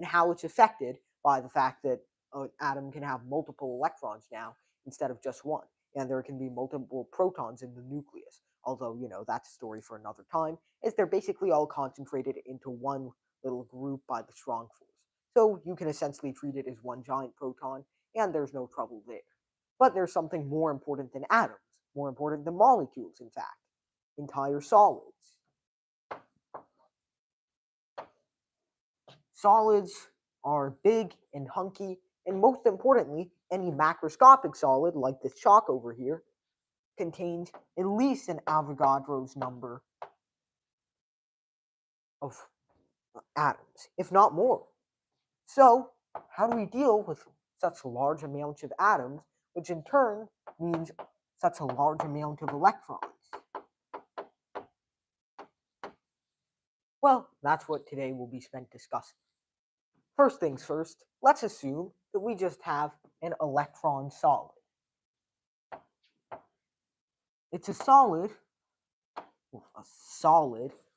and how it's affected by the fact that an atom can have multiple electrons now instead of just one, and there can be multiple protons in the nucleus. Although, that's a story for another time, as they're basically all concentrated into one little group by the strong force. So you can essentially treat it as one giant proton, and there's no trouble there. But there's something more important than atoms, more important than molecules, in fact, entire solids. Solids are big and hunky, and most importantly, any macroscopic solid, like this chalk over here, contains at least an Avogadro's number of atoms, if not more. So, how do we deal with such large amounts of atoms, which in turn means such a large amount of electrons? Well, that's what today will be spent discussing. First things first, let's assume that we just have an electron solid. It's a solid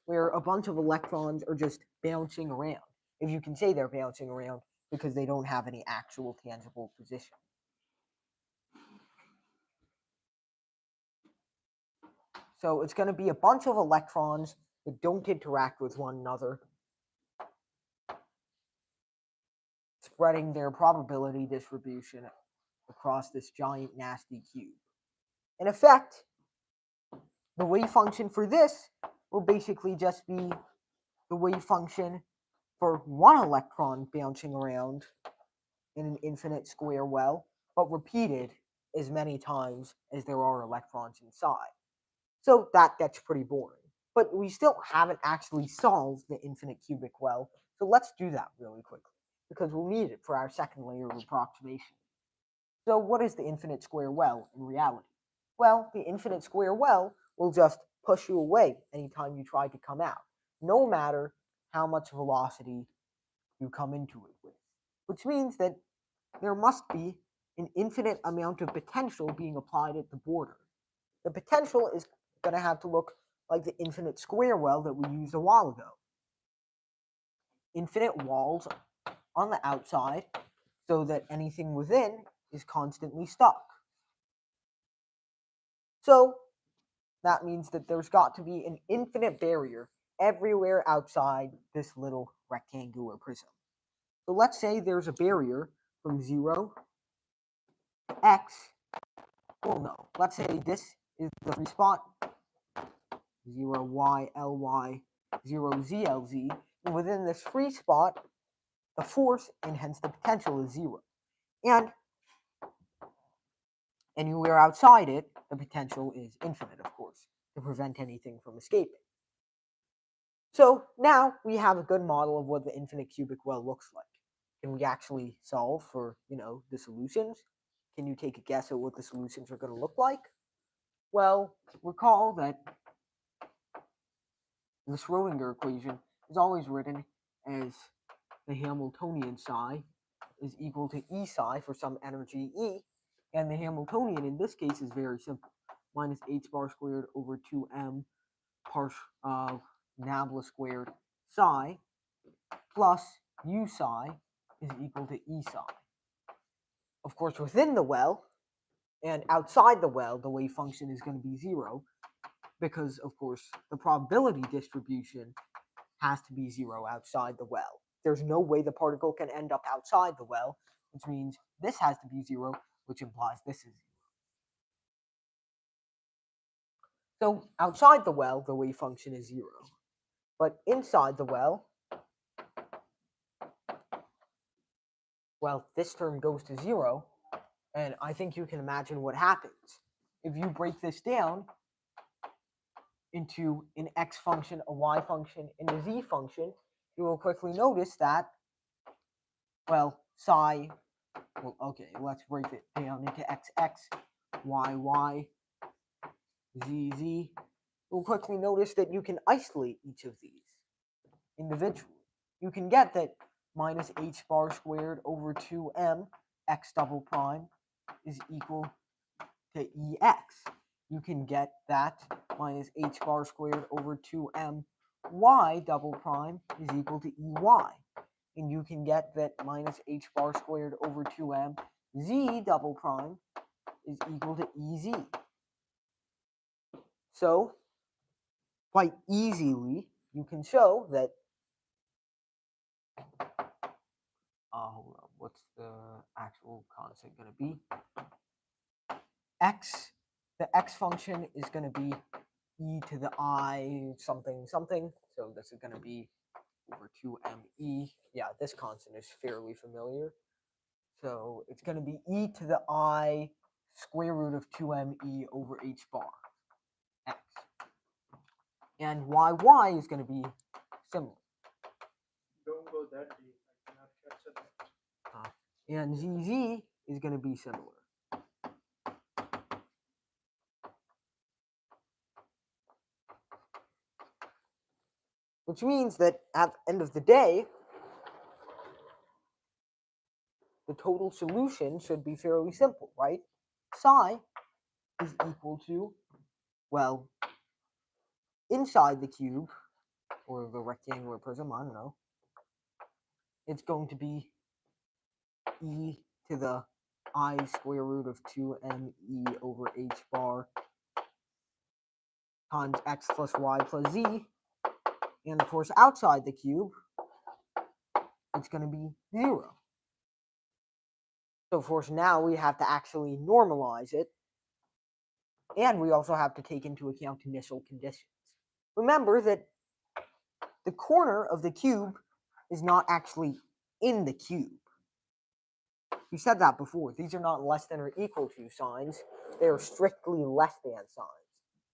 where a bunch of electrons are just bouncing around. If you can say they're bouncing around because they don't have any actual tangible position. So it's going to be a bunch of electrons that don't interact with one another, spreading their probability distribution across this giant nasty cube. In effect, the wave function for this will basically just be the wave function for one electron bouncing around in an infinite square well, but repeated as many times as there are electrons inside. So that gets pretty boring. But we still haven't actually solved the infinite cubic well, so let's do that really quickly, because we'll need it for our second layer of approximation. So what is the infinite square well in reality? Well, the infinite square well will just push you away anytime you try to come out, no matter how much velocity you come into it with, which means that there must be an infinite amount of potential being applied at the border. The potential is going to have to look like the infinite square well that we used a while ago. Infinite walls on the outside so that anything within is constantly stuck. So that means that there's got to be an infinite barrier everywhere outside this little rectangular prism. So let's say there's a barrier from 0, x, well no, let's say this is the free spot, 0, y, ly, 0, z, lz, and within this free spot, the force and hence the potential is 0. And anywhere outside it, the potential is infinite, of course, to prevent anything from escaping. So now we have a good model of what the infinite cubic well looks like. Can we actually solve for, the solutions? Can you take a guess at what the solutions are going to look like? Well, recall that the Schrodinger equation is always written as the Hamiltonian psi is equal to E psi for some energy E, and the Hamiltonian in this case is very simple. Minus h bar squared over 2m nabla squared psi plus u psi is equal to E psi. Of course, within the well and outside the well, the wave function is going to be 0 because, of course, the probability distribution has to be 0 outside the well. There's no way the particle can end up outside the well, which means this has to be 0, which implies this is 0. So outside the well, the wave function is 0. But inside the well, well, this term goes to 0, and I think you can imagine what happens. If you break this down into an x function, a y function, and a z function, you will quickly notice that, well, psi, well, okay, let's break it down into xx, yy, zz. You'll quickly notice that you can isolate each of these individually. You can get that minus h bar squared over 2m x double prime is equal to ex. You can get that minus h bar squared over 2m y double prime is equal to ey. and you can get that minus h bar squared over 2m z double prime is equal to ez. So, quite easily, you can show that, hold on, what's the actual constant going to be? The x function is going to be e to the I something something, so this is going to be over 2me. Yeah, this constant is fairly familiar. So it's going to be e to the I square root of 2me over h bar x. And y is going to be similar. Don't go that deep. I cannot capture that. And zz is going to be similar. Which means that at the end of the day, the total solution should be fairly simple, right? Psi is equal to, well, inside the cube, or the rectangular prism, I don't know, it's going to be e to the I square root of 2me over h bar times x plus y plus z. And of course, outside the cube, it's going to be 0. So of course, now we have to actually normalize it. And we also have to take into account initial conditions. Remember that the corner of the cube is not actually in the cube. We said that before. These are not less than or equal to signs. They are strictly less than signs.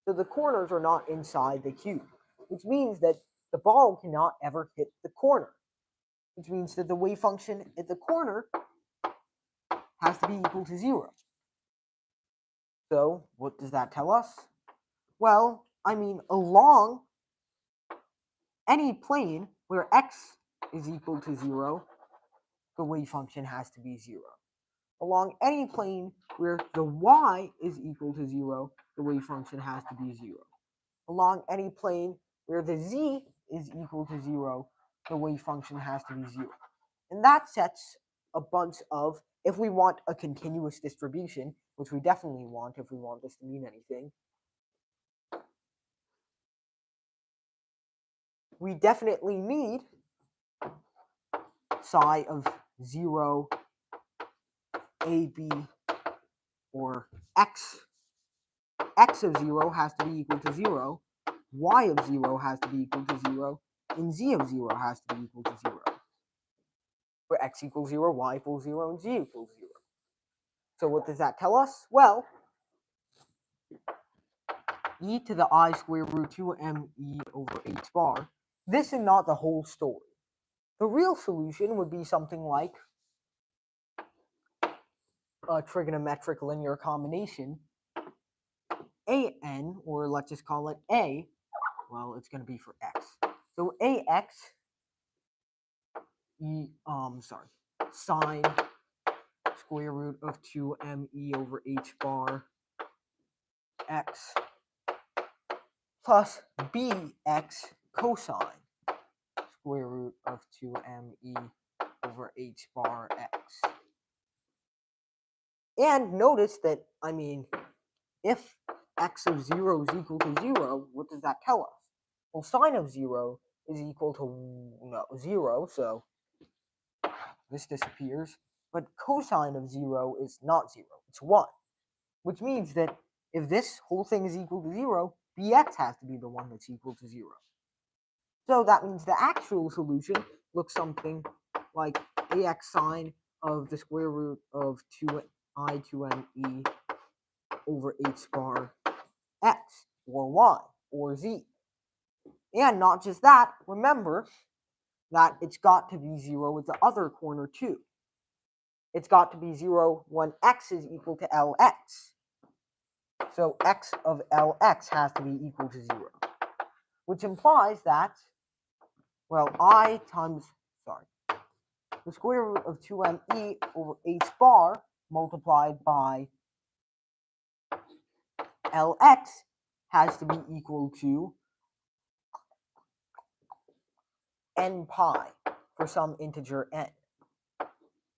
So the corners are not inside the cube, which means that the ball cannot ever hit the corner, which means that the wave function at the corner has to be equal to 0. So what does that tell us? Well, I mean, along any plane where x is equal to 0, the wave function has to be 0. Along any plane where the y is equal to 0, the wave function has to be 0. Along any plane where the z is equal to 0, the wave function has to be 0. And that sets a bunch of, if we want a continuous distribution, which we definitely want if we want this to mean anything, we definitely need psi of 0, ab, or x. X of 0 has to be equal to 0, y of 0 has to be equal to 0, and z of 0 has to be equal to 0. Where x equals 0, y equals 0, and z equals 0. So what does that tell us? Well, e to the I square root 2me over h bar. This is not the whole story. The real solution would be something like a trigonometric linear combination, an, or let's just call it a. Well, it's going to be for x. So ax, sine square root of 2me over h bar x plus bx cosine square root of 2me over h bar x. And notice that, I mean, if x of 0 is equal to 0, what does that tell us? Well, sine of 0 is equal to 0, so this disappears. But cosine of 0 is not 0, it's 1. Which means that if this whole thing is equal to 0, bx has to be the one that's equal to 0. So that means the actual solution looks something like ax sine of the square root of 2me over h bar x, or y, or z. And not just that, remember that it's got to be 0 at the other corner too. It's got to be 0 when x is equal to lx. So x of lx has to be equal to 0. Which implies that, well, the square root of 2me over h bar multiplied by lx has to be equal to n pi for some integer n,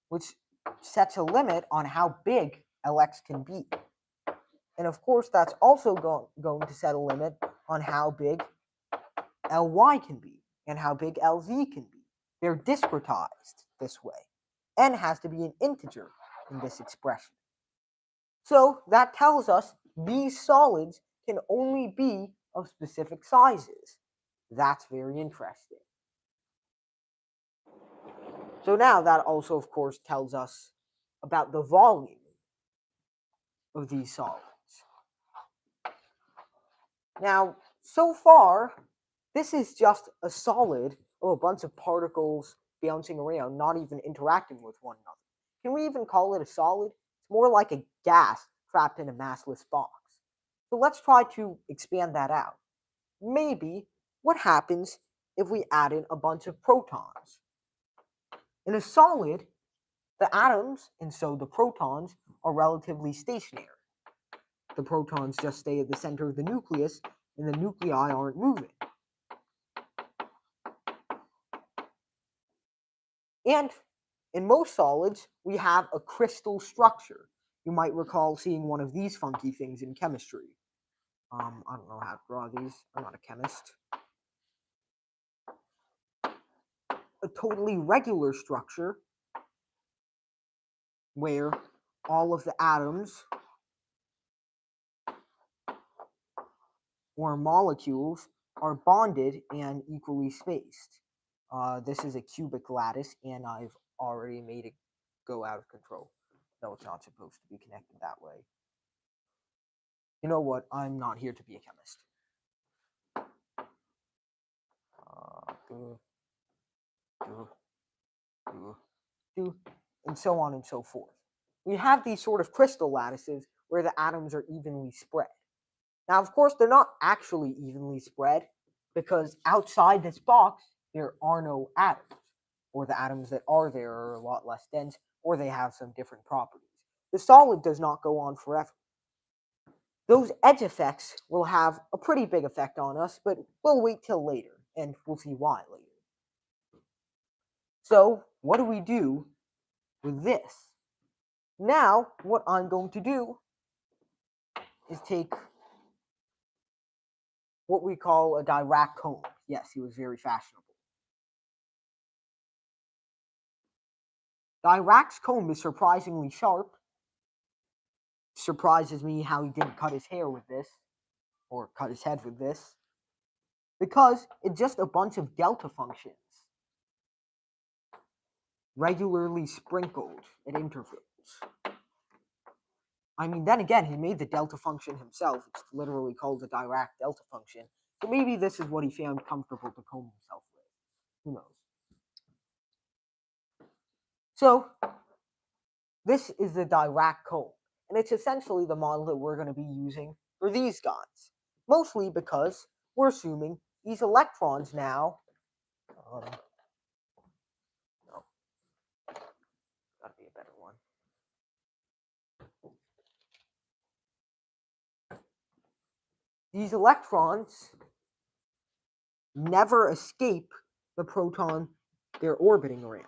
which sets a limit on how big Lx can be. And of course, that's also going to set a limit on how big Ly can be and how big Lz can be. They're discretized this way. N has to be an integer in this expression. So that tells us these solids can only be of specific sizes. That's very interesting. So now that also, of course, tells us about the volume of these solids. Now, so far, this is just a solid of a bunch of particles bouncing around, not even interacting with one another. Can we even call it a solid? It's more like a gas trapped in a massless box. So let's try to expand that out. Maybe what happens if we add in a bunch of protons? In a solid, the atoms, and so the protons, are relatively stationary. The protons just stay at the center of the nucleus, and the nuclei aren't moving. And in most solids, we have a crystal structure. You might recall seeing one of these funky things in chemistry. I don't know how to draw these. I'm not a chemist. A totally regular structure where all of the atoms or molecules are bonded and equally spaced. This is a cubic lattice, and I've already made it go out of control. No, it's not supposed to be connected that way. You know what? I'm not here to be a chemist. And so on and so forth. We have these sort of crystal lattices where the atoms are evenly spread. Now, of course, they're not actually evenly spread because outside this box, there are no atoms, or the atoms that are there are a lot less dense, or they have some different properties. The solid does not go on forever. Those edge effects will have a pretty big effect on us, but we'll wait till later, and we'll see why later. So, what do we do with this? Now, what I'm going to do is take what we call a Dirac comb. Yes, he was very fashionable. Dirac's comb is surprisingly sharp. Surprises me how he didn't cut his hair with this, or cut his head with this, because it's just a bunch of delta functions, regularly sprinkled at intervals. I mean, then again, he made the delta function himself. It's literally called the Dirac delta function. So maybe this is what he found comfortable to comb himself with. Who knows? So, this is the Dirac comb, and it's essentially the model that we're going to be using for these guys. Mostly because we're assuming these electrons now, no, gotta be a better one. These electrons never escape the proton they're orbiting around.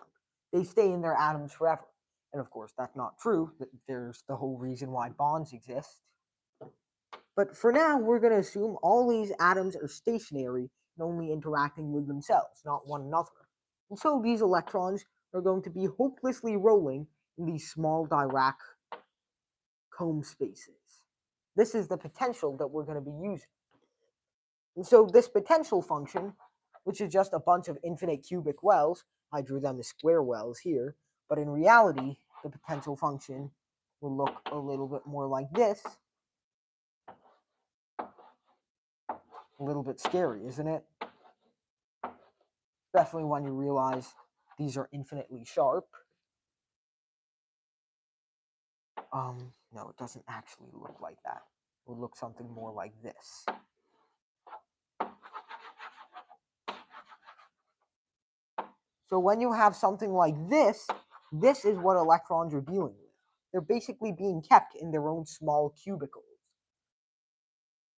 They stay in their atoms forever. And of course, that's not true. There's the whole reason why bonds exist. But for now, we're going to assume all these atoms are stationary and only interacting with themselves, not one another. And so these electrons are going to be hopelessly rolling in these small Dirac comb spaces. This is the potential that we're going to be using. And so this potential function, which is just a bunch of infinite cubic wells, I drew them as square wells here, but in reality, the potential function will look a little bit more like this. A little bit scary, isn't it? Especially when you realize these are infinitely sharp. No, it doesn't actually look like that. It would look something more like this. So when you have something like this, this is what electrons are dealing with. They're basically being kept in their own small cubicles,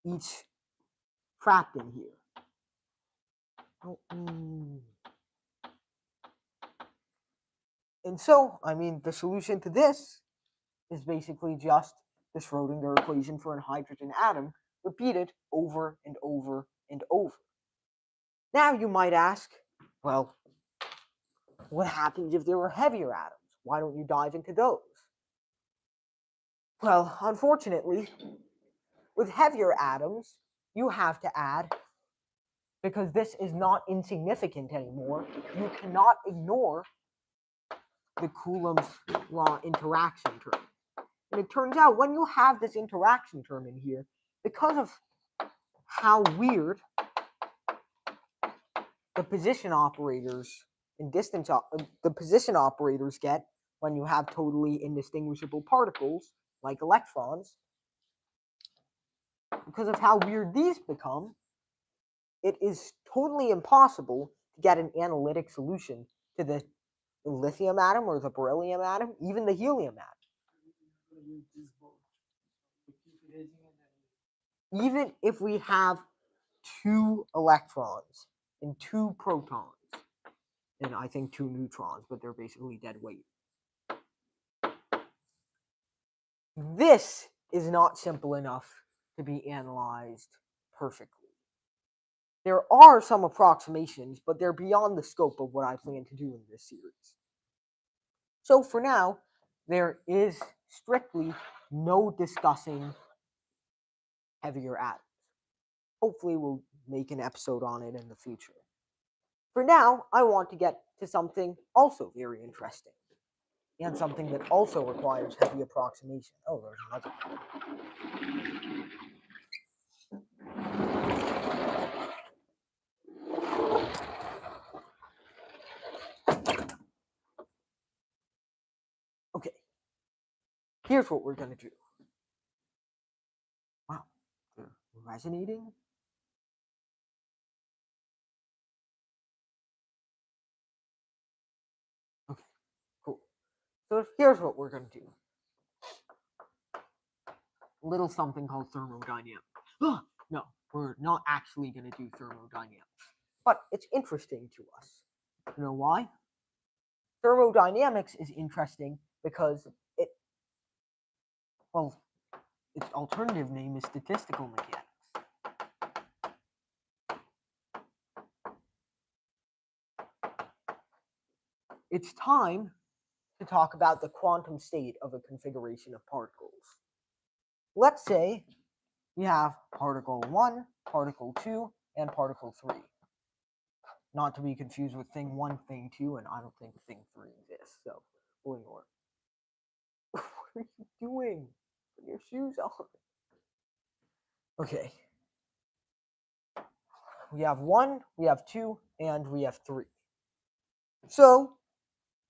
each trapped in here. And so, I mean, the solution to this is basically just the Schrodinger equation for a hydrogen atom repeated over and over and over. Now you might ask, well, what happens if there were heavier atoms? Why don't you dive into those? Well, unfortunately, with heavier atoms, you have to add, because this is not insignificant anymore, you cannot ignore the Coulomb's law interaction term. And it turns out when you have this interaction term in here, because of how weird the position operators and the position operators get when you have totally indistinguishable particles like electrons, because of how weird these become, it is totally impossible to get an analytic solution to the lithium atom or the beryllium atom, even the helium atom. Even if we have 2 electrons and 2 protons, and I think 2 neutrons, but they're basically dead weight. This is not simple enough to be analyzed perfectly. There are some approximations, but they're beyond the scope of what I plan to do in this series. So for now, there is strictly no discussing heavier atoms. Hopefully we'll make an episode on it in the future. For now, I want to get to something also very interesting, and something that also requires heavy approximation. Oh, there's another one. Okay, here's what we're going to do. Wow, they're resonating. Okay, cool. So here's what we're going to do. A little something called thermodynamics. No, we're not actually going to do thermodynamics. But it's interesting to us. You know why? Thermodynamics is interesting because its alternative name is statistical mechanics. It's time to talk about the quantum state of a configuration of particles. Let's say we have particle 1, particle 2, and particle 3. Not to be confused with thing 1, thing 2, and I don't think thing 3 exists, so we'll ignore it. What are you doing? Put your shoes on. Okay. We have 1, we have 2, and we have 3. So,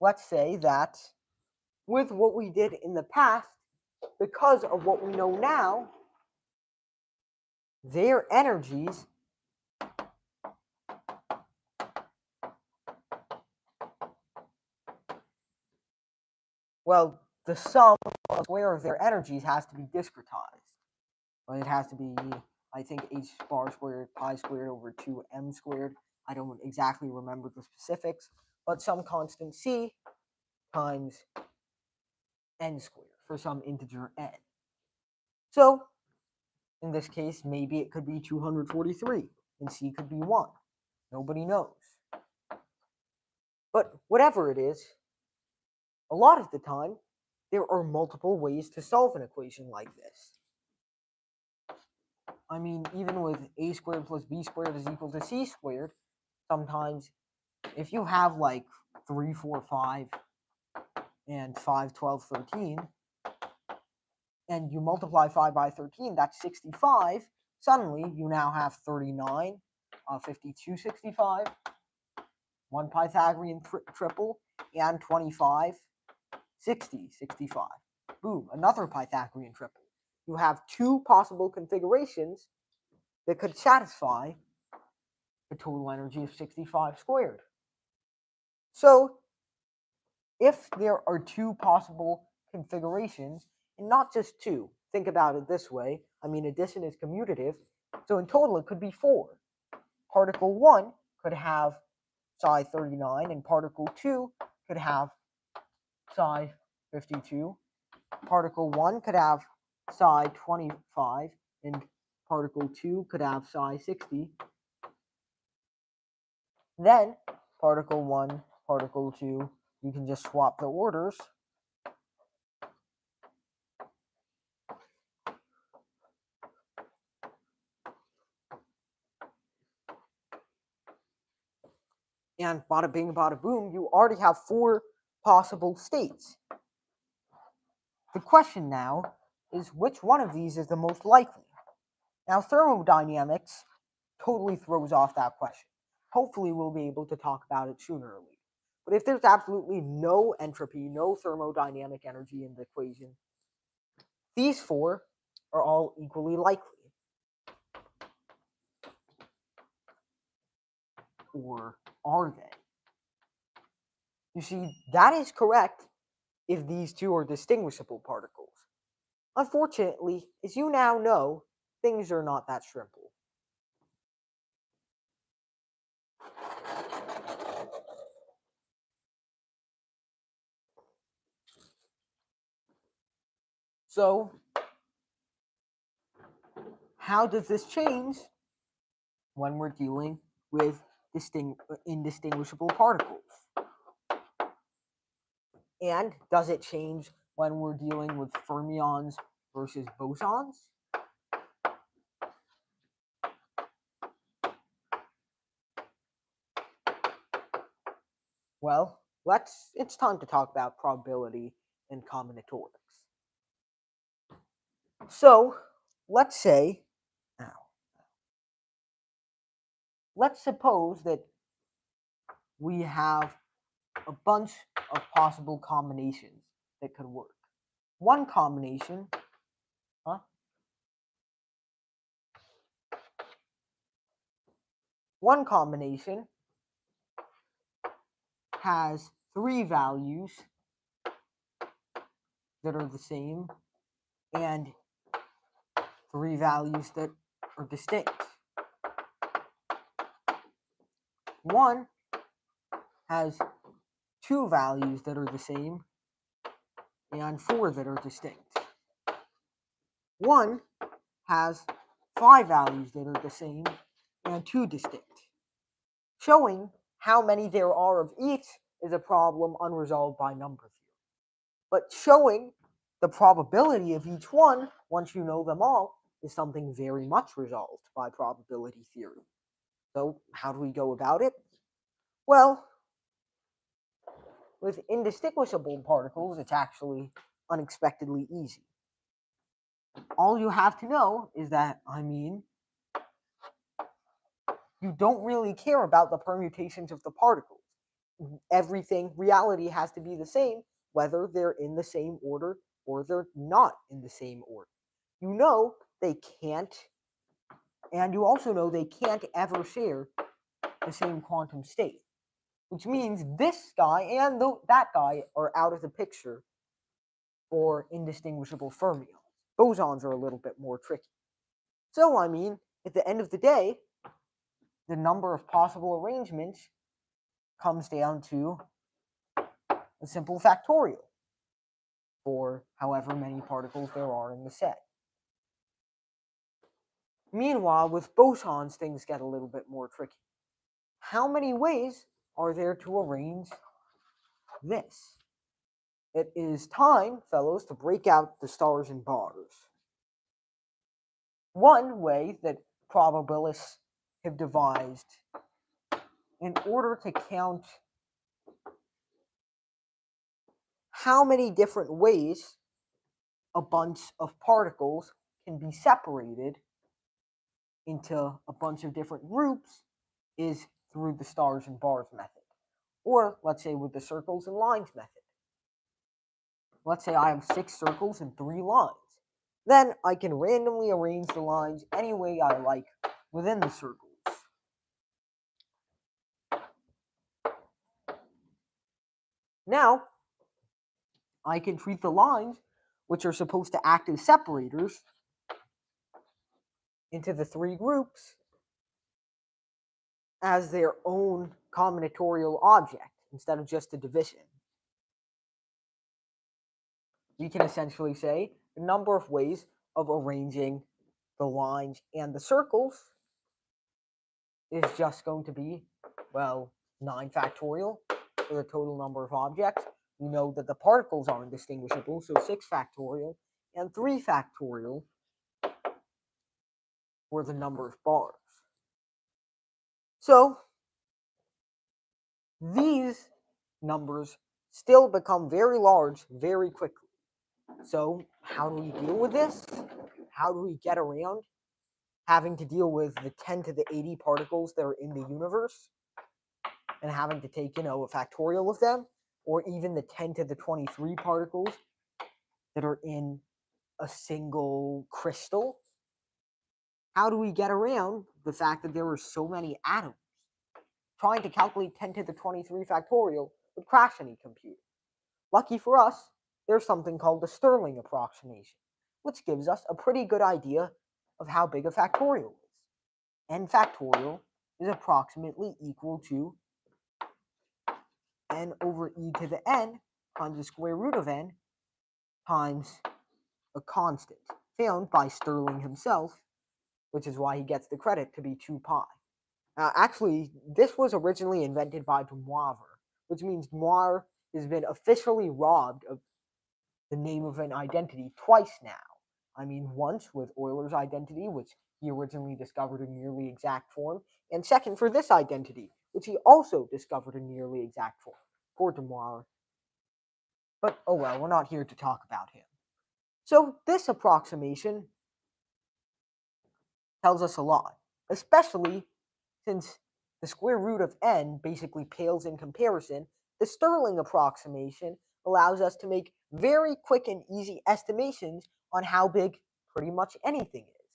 let's say that with what we did in the past, because of what we know now, their energies the sum of square of their energies has to be discretized. Well, it has to be, I think, h bar squared pi squared over 2m squared. I don't exactly remember the specifics, but some constant c times n squared for some integer n. So, in this case, maybe it could be 243, and c could be 1. Nobody knows. But whatever it is, a lot of the time, there are multiple ways to solve an equation like this. I mean, even with a squared plus b squared is equal to c squared, sometimes if you have like 3, 4, 5, and 5, 12, 13, and you multiply 5 by 13, that's 65. Suddenly, you now have 39, 52, 65, one Pythagorean triple, and 25, 60, 65. Boom, another Pythagorean triple. You have 2 possible configurations that could satisfy the total energy of 65 squared. So, if there are 2 possible configurations, and not just 2, think about it this way. I mean, addition is commutative, so in total it could be 4. Particle 1 could have psi 39, and particle 2 could have psi 52. Particle 1 could have psi 25, and particle 2 could have psi 60. Then, particle 1, particle 2, you can just swap the orders. And bada bing, bada boom, you already have 4 possible states. The question now is which one of these is the most likely? Now, thermodynamics totally throws off that question. Hopefully, we'll be able to talk about it sooner or later. But if there's absolutely no entropy, no thermodynamic energy in the equation, these 4 are all equally likely. Or are they? You see, that is correct if these 2 are distinguishable particles. Unfortunately, as you now know, things are not that simple. So, how does this change when we're dealing with indistinguishable particles? And does it change when we're dealing with fermions versus bosons? Well, it's time to talk about probability and combinatorics. So, let's suppose that we have a bunch of possible combinations that could work. One combination, has 3 values that are the same and 3 values that are distinct. One has 2 values that are the same and 4 that are distinct. One has 5 values that are the same and 2 distinct. Showing how many there are of each is a problem unresolved by number theory. But showing the probability of each one, once you know them all, is something very much resolved by probability theory. So how do we go about it? Well, with indistinguishable particles, it's actually unexpectedly easy. All you have to know is that, you don't really care about the permutations of the particles. Reality has to be the same, whether they're in the same order or they're not in the same order. You know they can't, and you also know they can't ever share the same quantum state, which means this guy and that guy are out of the picture for indistinguishable fermions. Bosons are a little bit more tricky. So, at the end of the day, the number of possible arrangements comes down to a simple factorial for however many particles there are in the set. Meanwhile, with bosons, things get a little bit more tricky. How many ways are there to arrange this? It is time, fellows, to break out the stars and bars. One way that probabilists have devised in order to count how many different ways a bunch of particles can be separated into a bunch of different groups is through the stars and bars method. Or let's say with the circles and lines method. Let's say I have 6 circles and 3 lines. Then I can randomly arrange the lines any way I like within the circles. Now, I can treat the lines, which are supposed to act as separators, into the 3 groups as their own combinatorial object instead of just a division. we can essentially say the number of ways of arranging the lines and the circles is just going to be, well, 9 factorial for the total number of objects. We know that the particles are indistinguishable, so 6 factorial, and 3 factorial for the number of bars. So these numbers still become very large very quickly. So how do we deal with this? How do we get around having to deal with the 10 to the 80 particles that are in the universe and having to take, a factorial of them, or even the 10 to the 23 particles that are in a single crystal? How do we get around the fact that there are so many atoms? Trying to calculate 10 to the 23 factorial would crash any computer. Lucky for us, there's something called the Stirling approximation, which gives us a pretty good idea of how big a factorial is. N factorial is approximately equal to n over e to the n times the square root of n times a constant found by Stirling himself, which is why he gets the credit to be 2 pi. Actually, this was originally invented by de Moivre, which means Moivre has been officially robbed of the name of an identity twice now. I mean, once with Euler's identity, which he originally discovered in nearly exact form, and second for this identity, which he also discovered in nearly exact form. Poor de Moivre. But oh well, we're not here to talk about him. So this approximation tells us a lot, especially since the square root of n basically pales in comparison. The Stirling approximation allows us to make very quick and easy estimations on how big pretty much anything is.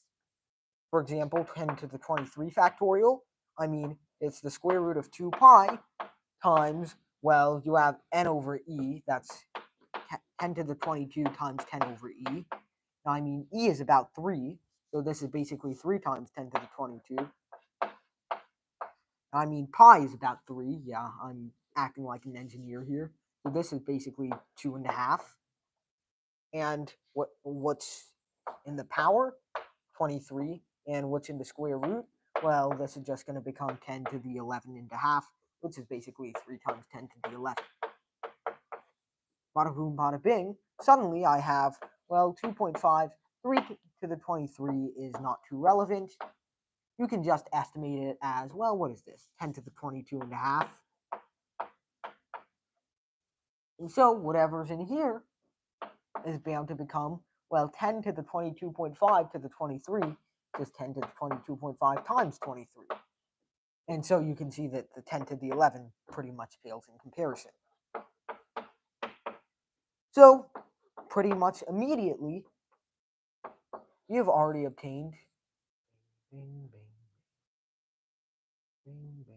For example, 10 to the 23 factorial, I mean, it's the square root of 2 pi times, well, you have n over e, that's 10 to the 22 times 10 over e. Now, I mean, e is about 3, so this is basically 3 times 10 to the 22. I mean, pi is about 3. Yeah, I'm acting like an engineer here. So this is basically 2.5. And what's in the power? 23. And what's in the square root? Well, this is just going to become 10 to the 11.5, which is basically 3 times 10 to the 11. Bada boom, bada bing. Suddenly I have, well, 2.5. 3 to the 23 is not too relevant. You can just estimate it as, well, what is this? 10 to the 22.5. And so whatever's in here is bound to become, well, 10 to the 22.5 to the 23 is 10 to the 22.5 times 23. And so you can see that the 10 to the 11 pretty much pales in comparison. So pretty much immediately, you've already obtained bing, bing, bing, bing.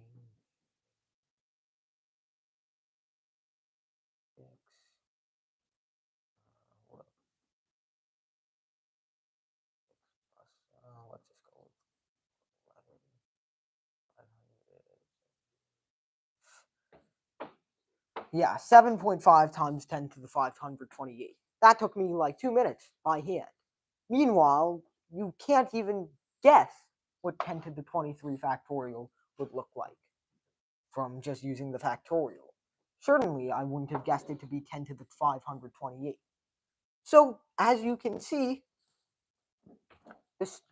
Let's just go with 11. Yeah, 7.5 times 10 to the 528. That took me like 2 minutes by hand. Meanwhile, you can't even guess what 10 to the 23 factorial would look like from just using the factorial. Certainly, I wouldn't have guessed it to be 10 to the 528. So, as you can see, this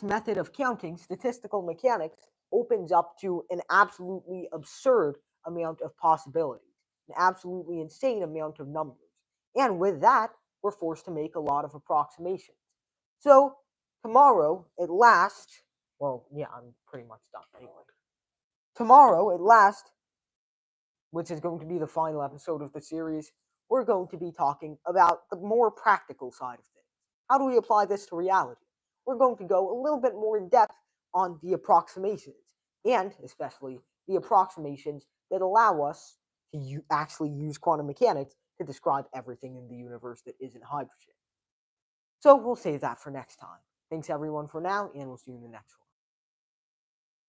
method of counting, statistical mechanics, opens up to an absolutely absurd amount of possibilities, an absolutely insane amount of numbers. And with that, we're forced to make a lot of approximations. So tomorrow, at last, well, yeah, I'm pretty much done anyway. Tomorrow, at last, which is going to be the final episode of the series, we're going to be talking about the more practical side of things. How do we apply this to reality? We're going to go a little bit more in depth on the approximations, and especially the approximations that allow us to actually use quantum mechanics to describe everything in the universe that isn't hydrogen. So we'll save that for next time. Thanks everyone for now, and we'll see you in the next one.